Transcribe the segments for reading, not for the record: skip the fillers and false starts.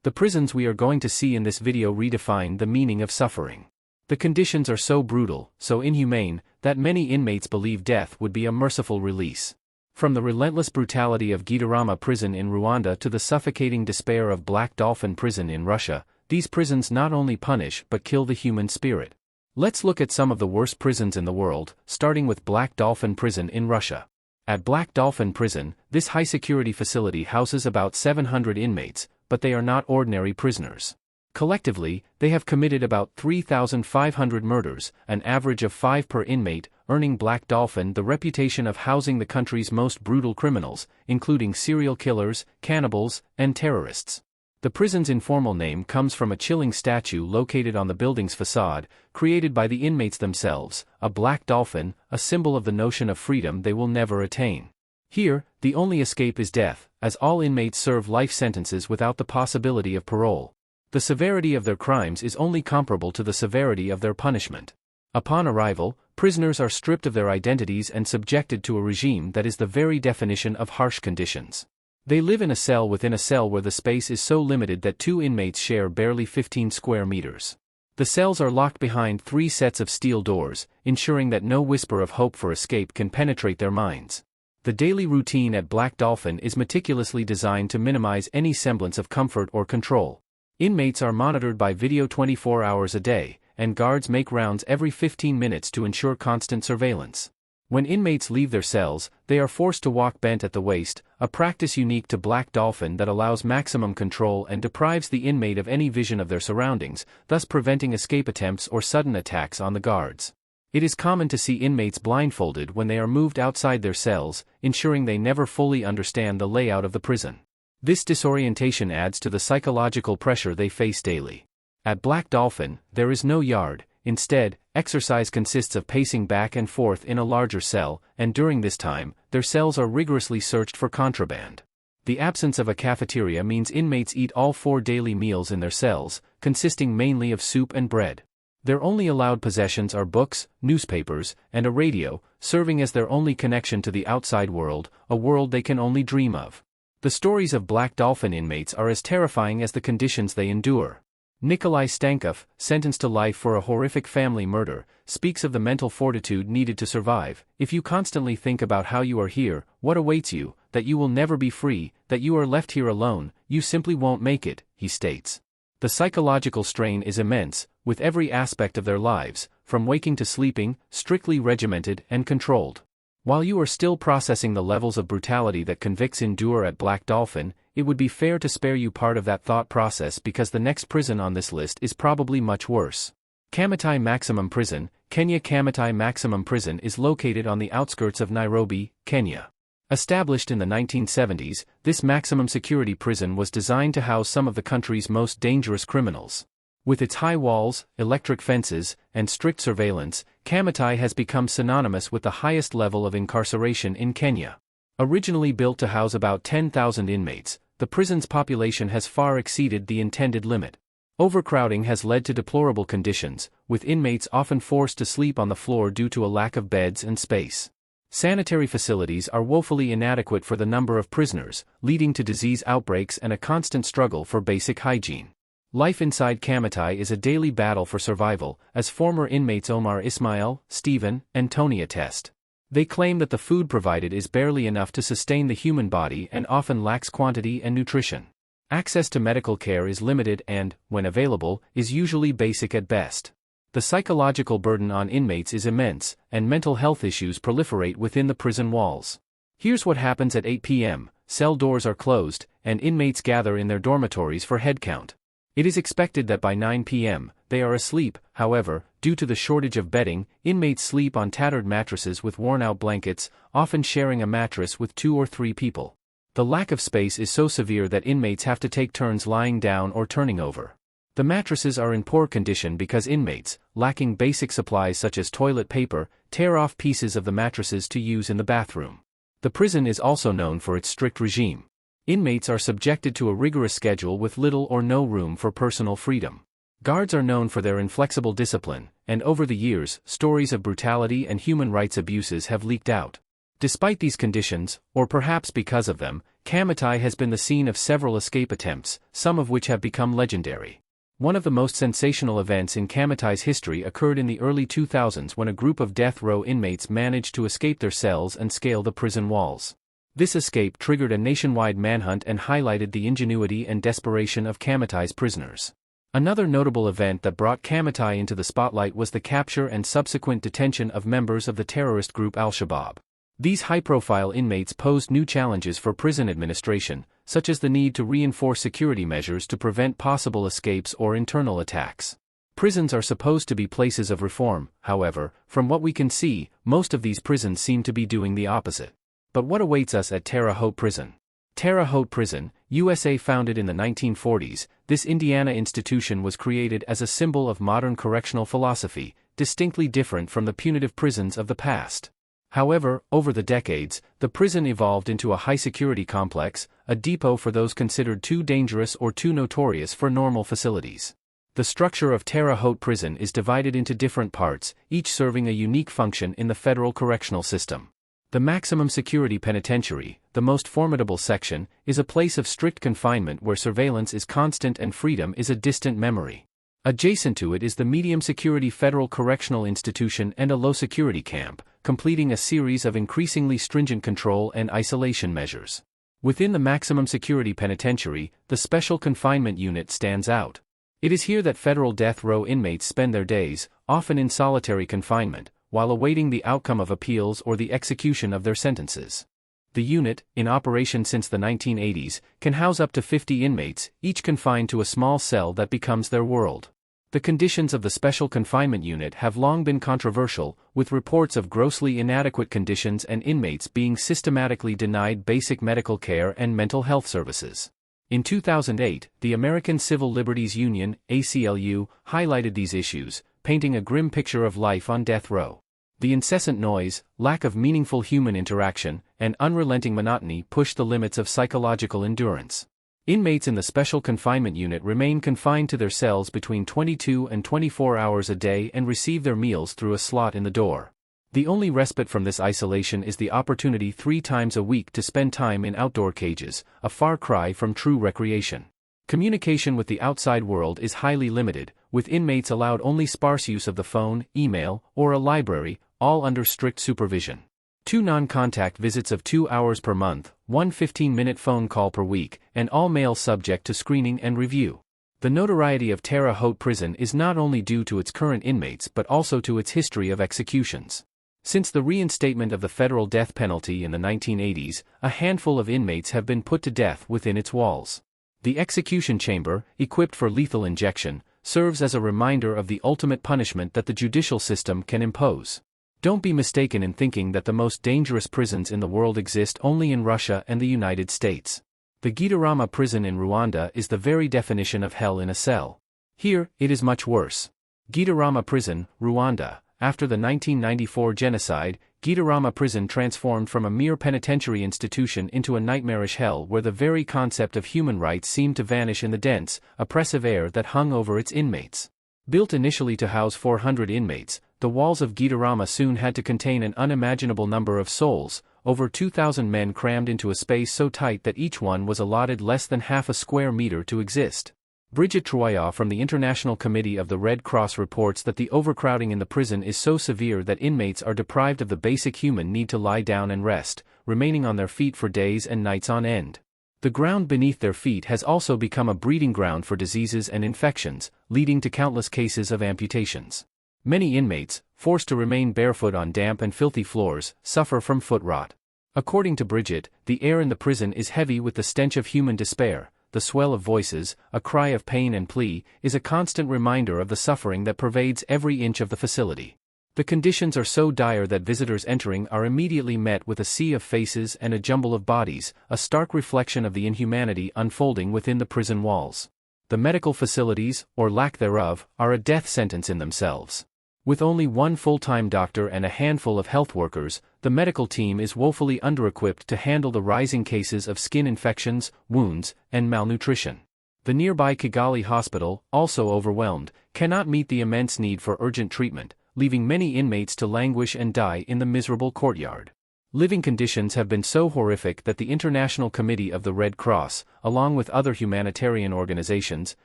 The prisons we are going to see in this video redefine the meaning of suffering. The conditions are so brutal, so inhumane, that many inmates believe death would be a merciful release. From the relentless brutality of Gitarama prison in Rwanda to the suffocating despair of Black Dolphin prison in Russia, these prisons not only punish but kill the human spirit. Let's look at some of the worst prisons in the world, starting with Black Dolphin prison in Russia. At Black Dolphin prison, this high-security facility houses about 700 inmates, but they are not ordinary prisoners. Collectively, they have committed about 3,500 murders, an average of 5 per inmate, earning Black Dolphin the reputation of housing the country's most brutal criminals, including serial killers, cannibals, and terrorists. The prison's informal name comes from a chilling statue located on the building's facade, created by the inmates themselves, a black dolphin, a symbol of the notion of freedom they will never attain. Here, the only escape is death, as all inmates serve life sentences without the possibility of parole. The severity of their crimes is only comparable to the severity of their punishment. Upon arrival, prisoners are stripped of their identities and subjected to a regime that is the very definition of harsh conditions. They live in a cell within a cell where the space is so limited that 2 inmates share barely 15 square meters. The cells are locked behind 3 sets of steel doors, ensuring that no whisper of hope for escape can penetrate their minds. The daily routine at Black Dolphin is meticulously designed to minimize any semblance of comfort or control. Inmates are monitored by video 24 hours a day, and guards make rounds every 15 minutes to ensure constant surveillance. When inmates leave their cells, they are forced to walk bent at the waist, a practice unique to Black Dolphin that allows maximum control and deprives the inmate of any vision of their surroundings, thus preventing escape attempts or sudden attacks on the guards. It is common to see inmates blindfolded when they are moved outside their cells, ensuring they never fully understand the layout of the prison. This disorientation adds to the psychological pressure they face daily. At Black Dolphin, there is no yard. Instead, exercise consists of pacing back and forth in a larger cell, and during this time, their cells are rigorously searched for contraband. The absence of a cafeteria means inmates eat all 4 daily meals in their cells, consisting mainly of soup and bread. Their only allowed possessions are books, newspapers, and a radio, serving as their only connection to the outside world, a world they can only dream of. The stories of Black Dolphin inmates are as terrifying as the conditions they endure. Nikolai Stankov, sentenced to life for a horrific family murder, speaks of the mental fortitude needed to survive. If you constantly think about how you are here, what awaits you, that you will never be free, that you are left here alone, you simply won't make it, he states. The psychological strain is immense, with every aspect of their lives, from waking to sleeping, strictly regimented and controlled. While you are still processing the levels of brutality that convicts endure at Black Dolphin, it would be fair to spare you part of that thought process because the next prison on this list is probably much worse. Kamatai Maximum Prison, Kenya. Kamatai Maximum Prison is located on the outskirts of Nairobi, Kenya. Established in the 1970s, this maximum security prison was designed to house some of the country's most dangerous criminals. With its high walls, electric fences, and strict surveillance, Kamatai has become synonymous with the highest level of incarceration in Kenya. Originally built to house about 10,000 inmates, the prison's population has far exceeded the intended limit. Overcrowding has led to deplorable conditions, with inmates often forced to sleep on the floor due to a lack of beds and space. Sanitary facilities are woefully inadequate for the number of prisoners, leading to disease outbreaks and a constant struggle for basic hygiene. Life inside Kamatai is a daily battle for survival, as former inmates Omar Ismail, Stephen, and Tony attest. They claim that the food provided is barely enough to sustain the human body and often lacks quantity and nutrition. Access to medical care is limited and, when available, is usually basic at best. The psychological burden on inmates is immense, and mental health issues proliferate within the prison walls. Here's what happens at 8 p.m. Cell doors are closed, and inmates gather in their dormitories for head count. It is expected that by 9 p.m., they are asleep. However, due to the shortage of bedding, inmates sleep on tattered mattresses with worn-out blankets, often sharing a mattress with 2 or 3 people. The lack of space is so severe that inmates have to take turns lying down or turning over. The mattresses are in poor condition because inmates, lacking basic supplies such as toilet paper, tear off pieces of the mattresses to use in the bathroom. The prison is also known for its strict regime. Inmates are subjected to a rigorous schedule with little or no room for personal freedom. Guards are known for their inflexible discipline, and over the years, stories of brutality and human rights abuses have leaked out. Despite these conditions, or perhaps because of them, Kamatai has been the scene of several escape attempts, some of which have become legendary. One of the most sensational events in Kamatai's history occurred in the early 2000s when a group of death row inmates managed to escape their cells and scale the prison walls. This escape triggered a nationwide manhunt and highlighted the ingenuity and desperation of Kamatai's prisoners. Another notable event that brought Kamatai into the spotlight was the capture and subsequent detention of members of the terrorist group Al-Shabaab. These high-profile inmates posed new challenges for prison administration, such as the need to reinforce security measures to prevent possible escapes or internal attacks. Prisons are supposed to be places of reform, however, from what we can see, most of these prisons seem to be doing the opposite. But what awaits us at Terre Haute Prison? Terre Haute Prison, USA. Founded in the 1940s, this Indiana institution was created as a symbol of modern correctional philosophy, distinctly different from the punitive prisons of the past. However, over the decades, the prison evolved into a high-security complex, a depot for those considered too dangerous or too notorious for normal facilities. The structure of Terre Haute Prison is divided into different parts, each serving a unique function in the federal correctional system. The maximum security penitentiary, the most formidable section, is a place of strict confinement where surveillance is constant and freedom is a distant memory. Adjacent to it is the medium-security Federal Correctional Institution and a low-security camp, completing a series of increasingly stringent control and isolation measures. Within the maximum security penitentiary, the Special Confinement Unit stands out. It is here that federal death row inmates spend their days, often in solitary confinement, while awaiting the outcome of appeals or the execution of their sentences. The unit, in operation since the 1980s, can house up to 50 inmates, each confined to a small cell that becomes their world. The conditions of the Special Confinement Unit have long been controversial, with reports of grossly inadequate conditions and inmates being systematically denied basic medical care and mental health services. In 2008, the American Civil Liberties Union, ACLU, highlighted these issues, painting a grim picture of life on death row. The incessant noise, lack of meaningful human interaction, and unrelenting monotony push the limits of psychological endurance. Inmates in the Special Confinement Unit remain confined to their cells between 22 and 24 hours a day and receive their meals through a slot in the door. The only respite from this isolation is the opportunity 3 times a week to spend time in outdoor cages, a far cry from true recreation. Communication with the outside world is highly limited, with inmates allowed only sparse use of the phone, email, or a library, all under strict supervision. 2 non-contact visits of 2 hours per month, 1 15-minute phone call per week, and all males subject to screening and review. The notoriety of Terre Haute Prison is not only due to its current inmates but also to its history of executions. Since the reinstatement of the federal death penalty in the 1980s, a handful of inmates have been put to death within its walls. The execution chamber, equipped for lethal injection, serves as a reminder of the ultimate punishment that the judicial system can impose. Don't be mistaken in thinking that the most dangerous prisons in the world exist only in Russia and the United States. The Gitarama prison in Rwanda is the very definition of hell in a cell. Here, it is much worse. Gitarama Prison, Rwanda. After the 1994 genocide, Gitarama Prison transformed from a mere penitentiary institution into a nightmarish hell where the very concept of human rights seemed to vanish in the dense, oppressive air that hung over its inmates. Built initially to house 400 inmates, the walls of Gitarama soon had to contain an unimaginable number of souls, over 2,000 men crammed into a space so tight that each one was allotted less than half a square meter to exist. Bridget Troya from the International Committee of the Red Cross reports that the overcrowding in the prison is so severe that inmates are deprived of the basic human need to lie down and rest, remaining on their feet for days and nights on end. The ground beneath their feet has also become a breeding ground for diseases and infections, leading to countless cases of amputations. Many inmates, forced to remain barefoot on damp and filthy floors, suffer from foot rot. According to Bridget, the air in the prison is heavy with the stench of human despair. The swell of voices, a cry of pain and plea, is a constant reminder of the suffering that pervades every inch of the facility. The conditions are so dire that visitors entering are immediately met with a sea of faces and a jumble of bodies, a stark reflection of the inhumanity unfolding within the prison walls. The medical facilities, or lack thereof, are a death sentence in themselves. With only one full-time doctor and a handful of health workers, the medical team is woefully under-equipped to handle the rising cases of skin infections, wounds, and malnutrition. The nearby Kigali hospital, also overwhelmed, cannot meet the immense need for urgent treatment, leaving many inmates to languish and die in the miserable courtyard. Living conditions have been so horrific that the International Committee of the Red Cross, along with other humanitarian organizations,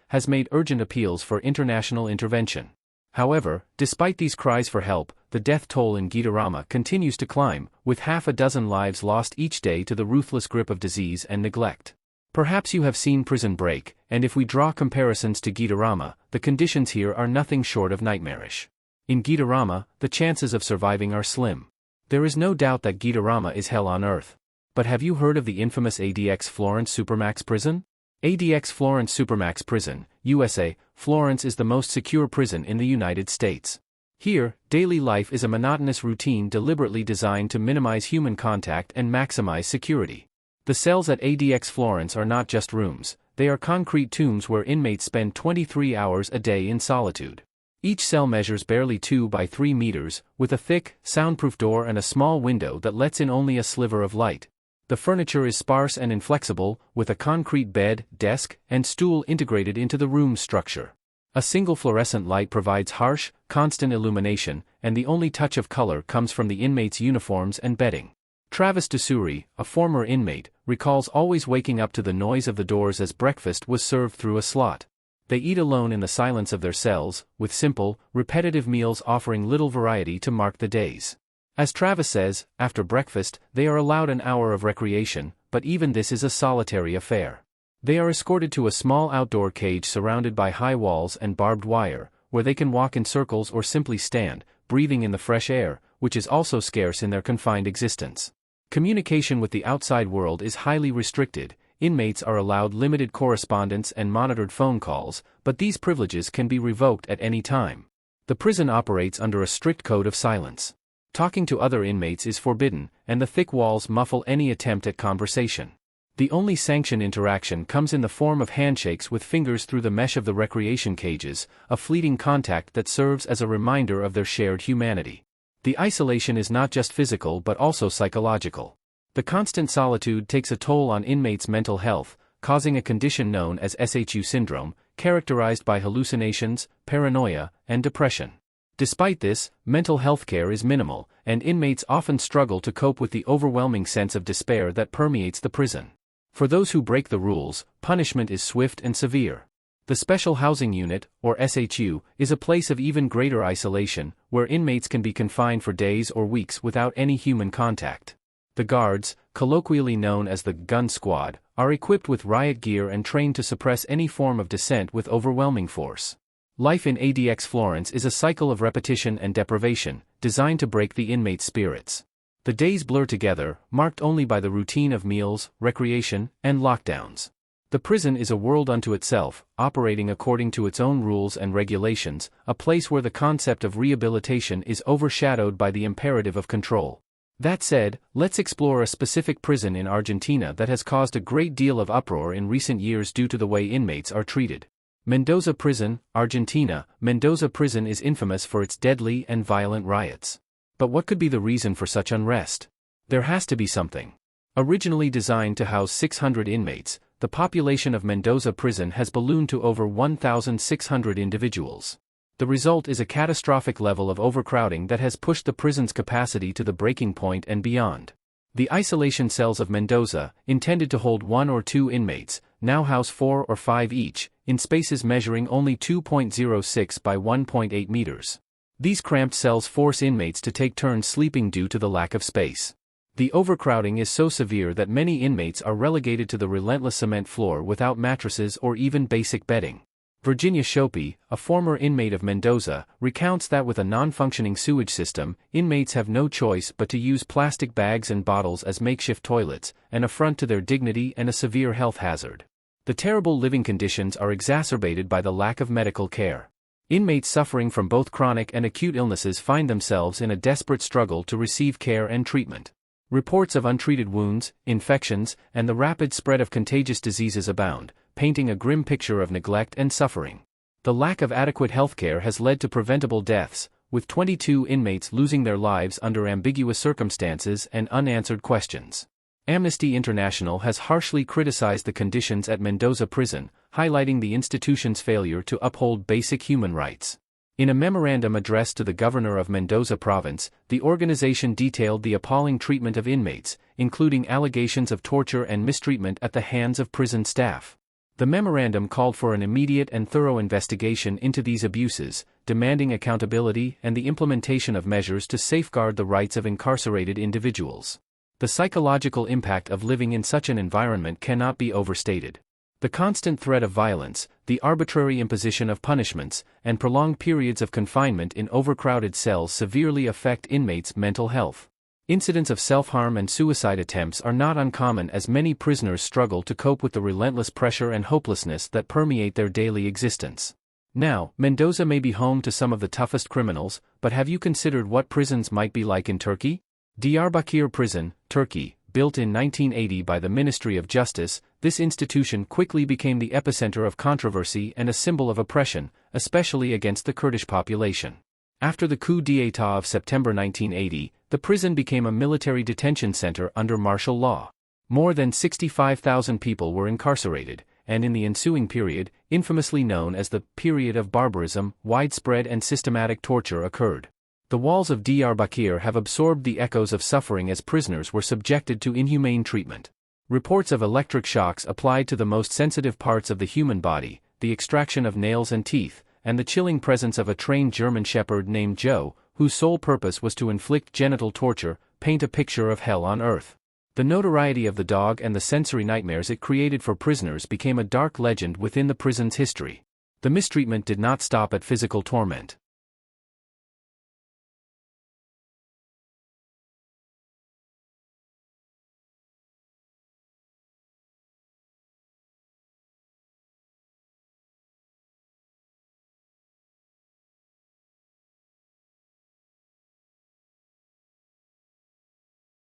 has made urgent appeals for international intervention. However, despite these cries for help, the death toll in Gitarama continues to climb, with half a dozen lives lost each day to the ruthless grip of disease and neglect. Perhaps you have seen Prison Break, and if we draw comparisons to Gitarama, the conditions here are nothing short of nightmarish. In Gitarama, the chances of surviving are slim. There is no doubt that Gitarama is hell on earth. But have you heard of the infamous ADX Florence Supermax prison? ADX Florence Supermax Prison, USA, Florence is the most secure prison in the United States. Here, daily life is a monotonous routine deliberately designed to minimize human contact and maximize security. The cells at ADX Florence are not just rooms, they are concrete tombs where inmates spend 23 hours a day in solitude. Each cell measures barely 2 by 3 meters, with a thick, soundproof door and a small window that lets in only a sliver of light. The furniture is sparse and inflexible, with a concrete bed, desk, and stool integrated into the room's structure. A single fluorescent light provides harsh, constant illumination, and the only touch of color comes from the inmates' uniforms and bedding. Travis Dusuri, a former inmate, recalls always waking up to the noise of the doors as breakfast was served through a slot. They eat alone in the silence of their cells, with simple, repetitive meals offering little variety to mark the days. As Travis says, after breakfast, they are allowed an hour of recreation, but even this is a solitary affair. They are escorted to a small outdoor cage surrounded by high walls and barbed wire, where they can walk in circles or simply stand, breathing in the fresh air, which is also scarce in their confined existence. Communication with the outside world is highly restricted. Inmates are allowed limited correspondence and monitored phone calls, but these privileges can be revoked at any time. The prison operates under a strict code of silence. Talking to other inmates is forbidden, and the thick walls muffle any attempt at conversation. The only sanctioned interaction comes in the form of handshakes with fingers through the mesh of the recreation cages, a fleeting contact that serves as a reminder of their shared humanity. The isolation is not just physical but also psychological. The constant solitude takes a toll on inmates' mental health, causing a condition known as SHU syndrome, characterized by hallucinations, paranoia, and depression. Despite this, mental health care is minimal, and inmates often struggle to cope with the overwhelming sense of despair that permeates the prison. For those who break the rules, punishment is swift and severe. The Special Housing Unit, or SHU, is a place of even greater isolation, where inmates can be confined for days or weeks without any human contact. The guards, colloquially known as the gun squad, are equipped with riot gear and trained to suppress any form of dissent with overwhelming force. Life in ADX Florence is a cycle of repetition and deprivation, designed to break the inmates' spirits. The days blur together, marked only by the routine of meals, recreation, and lockdowns. The prison is a world unto itself, operating according to its own rules and regulations, a place where the concept of rehabilitation is overshadowed by the imperative of control. That said, let's explore a specific prison in Argentina that has caused a great deal of uproar in recent years due to the way inmates are treated. Mendoza Prison, Argentina. Mendoza Prison is infamous for its deadly and violent riots. But what could be the reason for such unrest? There has to be something. Originally designed to house 600 inmates, the population of Mendoza Prison has ballooned to over 1,600 individuals. The result is a catastrophic level of overcrowding that has pushed the prison's capacity to the breaking point and beyond. The isolation cells of Mendoza, intended to hold 1 or 2 inmates, now house 4 or 5 each, in spaces measuring only 2.06 by 1.8 meters. These cramped cells force inmates to take turns sleeping due to the lack of space. The overcrowding is so severe that many inmates are relegated to the relentless cement floor without mattresses or even basic bedding. Virginia Shopey, a former inmate of Mendoza, recounts that with a non-functioning sewage system, inmates have no choice but to use plastic bags and bottles as makeshift toilets, an affront to their dignity and a severe health hazard. The terrible living conditions are exacerbated by the lack of medical care. Inmates suffering from both chronic and acute illnesses find themselves in a desperate struggle to receive care and treatment. Reports of untreated wounds, infections, and the rapid spread of contagious diseases abound, painting a grim picture of neglect and suffering. The lack of adequate healthcare has led to preventable deaths, with 22 inmates losing their lives under ambiguous circumstances and unanswered questions. Amnesty International has harshly criticized the conditions at Mendoza Prison, highlighting the institution's failure to uphold basic human rights. In a memorandum addressed to the governor of Mendoza province, the organization detailed the appalling treatment of inmates, including allegations of torture and mistreatment at the hands of prison staff. The memorandum called for an immediate and thorough investigation into these abuses, demanding accountability and the implementation of measures to safeguard the rights of incarcerated individuals. The psychological impact of living in such an environment cannot be overstated. The constant threat of violence, the arbitrary imposition of punishments, and prolonged periods of confinement in overcrowded cells severely affect inmates' mental health. Incidents of self-harm and suicide attempts are not uncommon as many prisoners struggle to cope with the relentless pressure and hopelessness that permeate their daily existence. Now, Mendoza may be home to some of the toughest criminals, but have you considered what prisons might be like in Turkey? Diyarbakir Prison, Turkey. Built in 1980 by the Ministry of Justice, this institution quickly became the epicenter of controversy and a symbol of oppression, especially against the Kurdish population. After the coup d'état of September 1980, the prison became a military detention center under martial law. More than 65,000 people were incarcerated, and in the ensuing period, infamously known as the period of barbarism, widespread and systematic torture occurred. The walls of Diyarbakir have absorbed the echoes of suffering as prisoners were subjected to inhumane treatment. Reports of electric shocks applied to the most sensitive parts of the human body, the extraction of nails and teeth, and the chilling presence of a trained German shepherd named Joe, whose sole purpose was to inflict genital torture, paint a picture of hell on earth. The notoriety of the dog and the sensory nightmares it created for prisoners became a dark legend within the prison's history. The mistreatment did not stop at physical torment.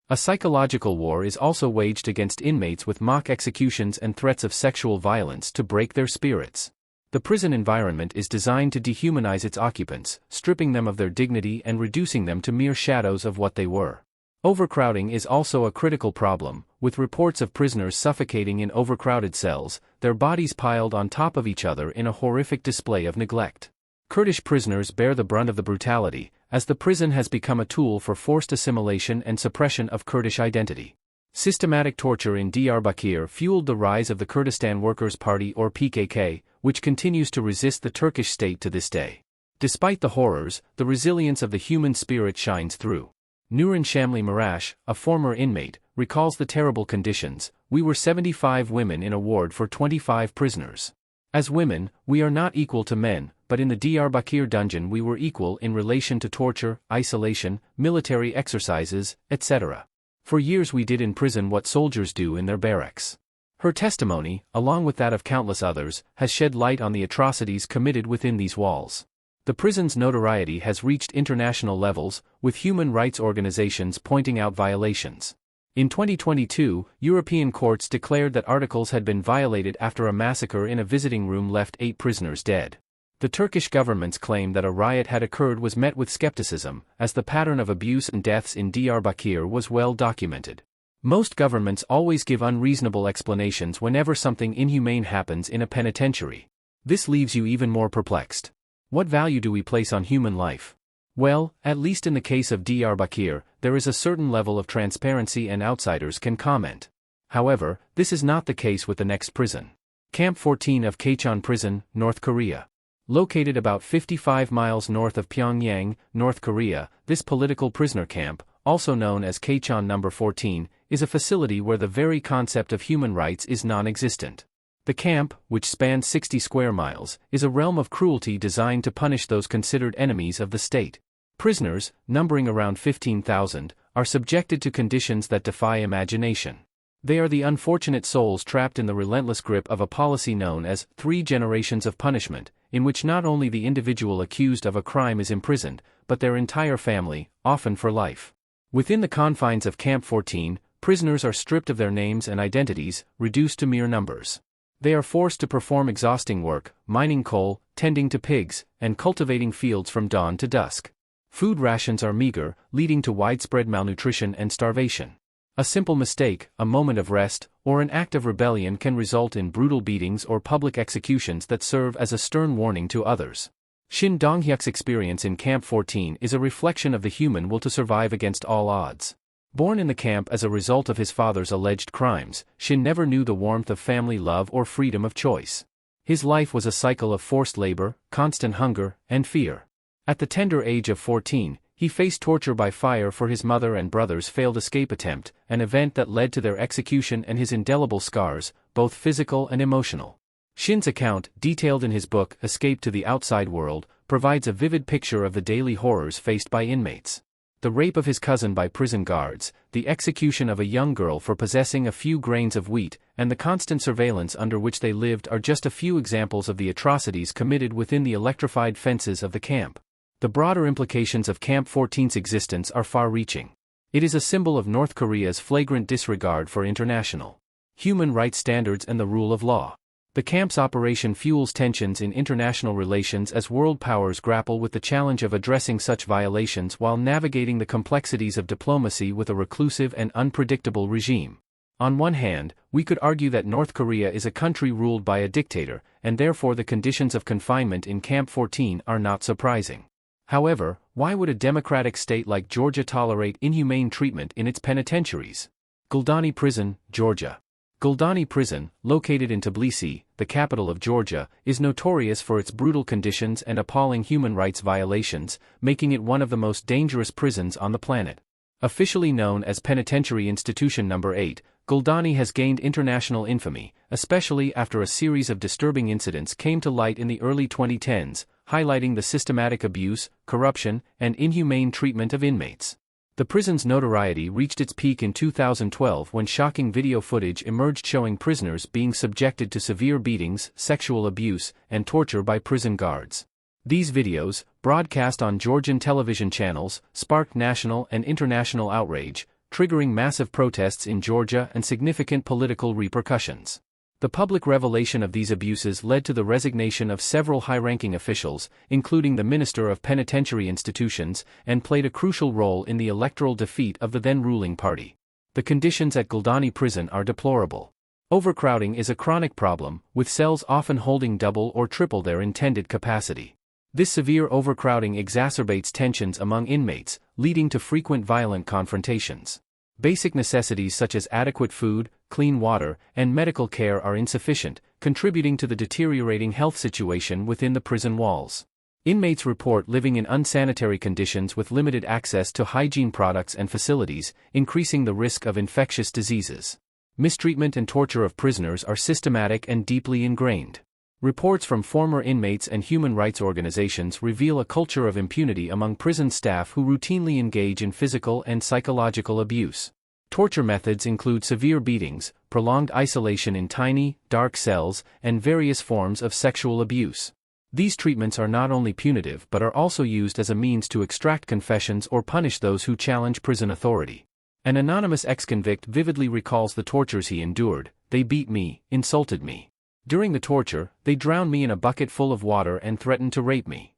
A psychological war is also waged against inmates with mock executions and threats of sexual violence to break their spirits. The prison environment is designed to dehumanize its occupants, stripping them of their dignity and reducing them to mere shadows of what they were. Overcrowding is also a critical problem, with reports of prisoners suffocating in overcrowded cells, their bodies piled on top of each other in a horrific display of neglect. Kurdish prisoners bear the brunt of the brutality, as the prison has become a tool for forced assimilation and suppression of Kurdish identity. Systematic torture in Diyarbakir fueled the rise of the Kurdistan Workers' Party or PKK, which continues to resist the Turkish state to this day. Despite the horrors, the resilience of the human spirit shines through. Nuran Shamli Marash, a former inmate, recalls the terrible conditions. "We were 75 women in a ward for 25 prisoners. As women, we are not equal to men, but in the Diyarbakir dungeon we were equal in relation to torture, isolation, military exercises, etc. For years we did in prison what soldiers do in their barracks." Her testimony, along with that of countless others, has shed light on the atrocities committed within these walls. The prison's notoriety has reached international levels, with human rights organizations pointing out violations. In 2022, European courts declared that articles had been violated after a massacre in a visiting room left 8 prisoners dead. The Turkish government's claim that a riot had occurred was met with skepticism, as the pattern of abuse and deaths in Diyarbakir was well documented. Most governments always give unreasonable explanations whenever something inhumane happens in a penitentiary. This leaves you even more perplexed. What value do we place on human life? Well, at least in the case of Diyarbakir, there is a certain level of transparency and outsiders can comment. However, this is not the case with the next prison. Camp 14 of Kachon Prison, North Korea. Located about 55 miles north of Pyongyang, North Korea, this political prisoner camp, also known as Kachon No. 14, is a facility where the very concept of human rights is non-existent. The camp, which spans 60 square miles, is a realm of cruelty designed to punish those considered enemies of the state. Prisoners, numbering around 15,000, are subjected to conditions that defy imagination. They are the unfortunate souls trapped in the relentless grip of a policy known as 3 generations of punishment, in which not only the individual accused of a crime is imprisoned, but their entire family, often for life. Within the confines of Camp 14, prisoners are stripped of their names and identities, reduced to mere numbers. They are forced to perform exhausting work, mining coal, tending to pigs, and cultivating fields from dawn to dusk. Food rations are meager, leading to widespread malnutrition and starvation. A simple mistake, a moment of rest, or an act of rebellion can result in brutal beatings or public executions that serve as a stern warning to others. Shin Dong-hyuk's experience in Camp 14 is a reflection of the human will to survive against all odds. Born in the camp as a result of his father's alleged crimes, Shin never knew the warmth of family love or freedom of choice. His life was a cycle of forced labor, constant hunger, and fear. At the tender age of 14, he faced torture by fire for his mother and brother's failed escape attempt, an event that led to their execution and his indelible scars, both physical and emotional. Shin's account, detailed in his book Escape to the Outside World, provides a vivid picture of the daily horrors faced by inmates. The rape of his cousin by prison guards, the execution of a young girl for possessing a few grains of wheat, and the constant surveillance under which they lived are just a few examples of the atrocities committed within the electrified fences of the camp. The broader implications of Camp 14's existence are far-reaching. It is a symbol of North Korea's flagrant disregard for international human rights standards and the rule of law. The camp's operation fuels tensions in international relations as world powers grapple with the challenge of addressing such violations while navigating the complexities of diplomacy with a reclusive and unpredictable regime. On one hand, we could argue that North Korea is a country ruled by a dictator, and therefore the conditions of confinement in Camp 14 are not surprising. However, why would a democratic state like Georgia tolerate inhumane treatment in its penitentiaries? Guldani Prison, Georgia. Guldani Prison, located in Tbilisi, the capital of Georgia, is notorious for its brutal conditions and appalling human rights violations, making it one of the most dangerous prisons on the planet. Officially known as Penitentiary Institution No. 8, Guldani has gained international infamy, especially after a series of disturbing incidents came to light in the early 2010s, highlighting the systematic abuse, corruption, and inhumane treatment of inmates. The prison's notoriety reached its peak in 2012 when shocking video footage emerged showing prisoners being subjected to severe beatings, sexual abuse, and torture by prison guards. These videos, broadcast on Georgian television channels, sparked national and international outrage, triggering massive protests in Georgia and significant political repercussions. The public revelation of these abuses led to the resignation of several high-ranking officials, including the Minister of Penitentiary Institutions, and played a crucial role in the electoral defeat of the then-ruling party. The conditions at Guldani Prison are deplorable. Overcrowding is a chronic problem, with cells often holding double or triple their intended capacity. This severe overcrowding exacerbates tensions among inmates, leading to frequent violent confrontations. Basic necessities such as adequate food, clean water, and medical care are insufficient, contributing to the deteriorating health situation within the prison walls. Inmates report living in unsanitary conditions with limited access to hygiene products and facilities, increasing the risk of infectious diseases. Mistreatment and torture of prisoners are systematic and deeply ingrained. Reports from former inmates and human rights organizations reveal a culture of impunity among prison staff who routinely engage in physical and psychological abuse. Torture methods include severe beatings, prolonged isolation in tiny, dark cells, and various forms of sexual abuse. These treatments are not only punitive but are also used as a means to extract confessions or punish those who challenge prison authority. An anonymous ex-convict vividly recalls the tortures he endured. "They beat me, insulted me. During the torture, they drowned me in a bucket full of water and threatened to rape me."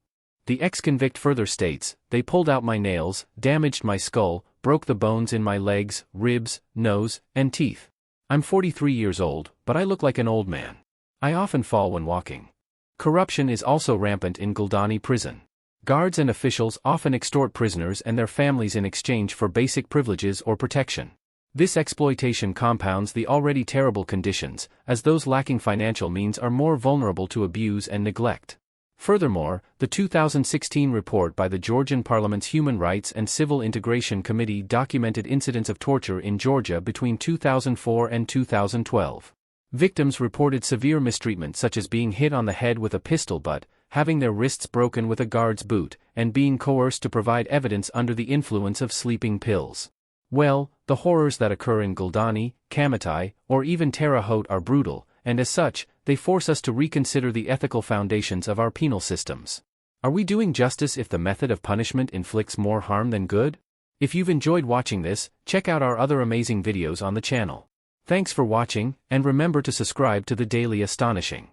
The ex-convict further states, "They pulled out my nails, damaged my skull, broke the bones in my legs, ribs, nose, and teeth. I'm 43 years old, but I look like an old man. I often fall when walking." Corruption is also rampant in Guldani Prison. Guards and officials often extort prisoners and their families in exchange for basic privileges or protection. This exploitation compounds the already terrible conditions, as those lacking financial means are more vulnerable to abuse and neglect. Furthermore, the 2016 report by the Georgian Parliament's Human Rights and Civil Integration Committee documented incidents of torture in Georgia between 2004 and 2012. Victims reported severe mistreatment such as being hit on the head with a pistol butt, having their wrists broken with a guard's boot, and being coerced to provide evidence under the influence of sleeping pills. Well, the horrors that occur in Guldani, Kamatai, or even Terre Haute are brutal, and as such, they force us to reconsider the ethical foundations of our penal systems. Are we doing justice if the method of punishment inflicts more harm than good? If you've enjoyed watching this, check out our other amazing videos on the channel. Thanks for watching, and remember to subscribe to the Daily Astonishing.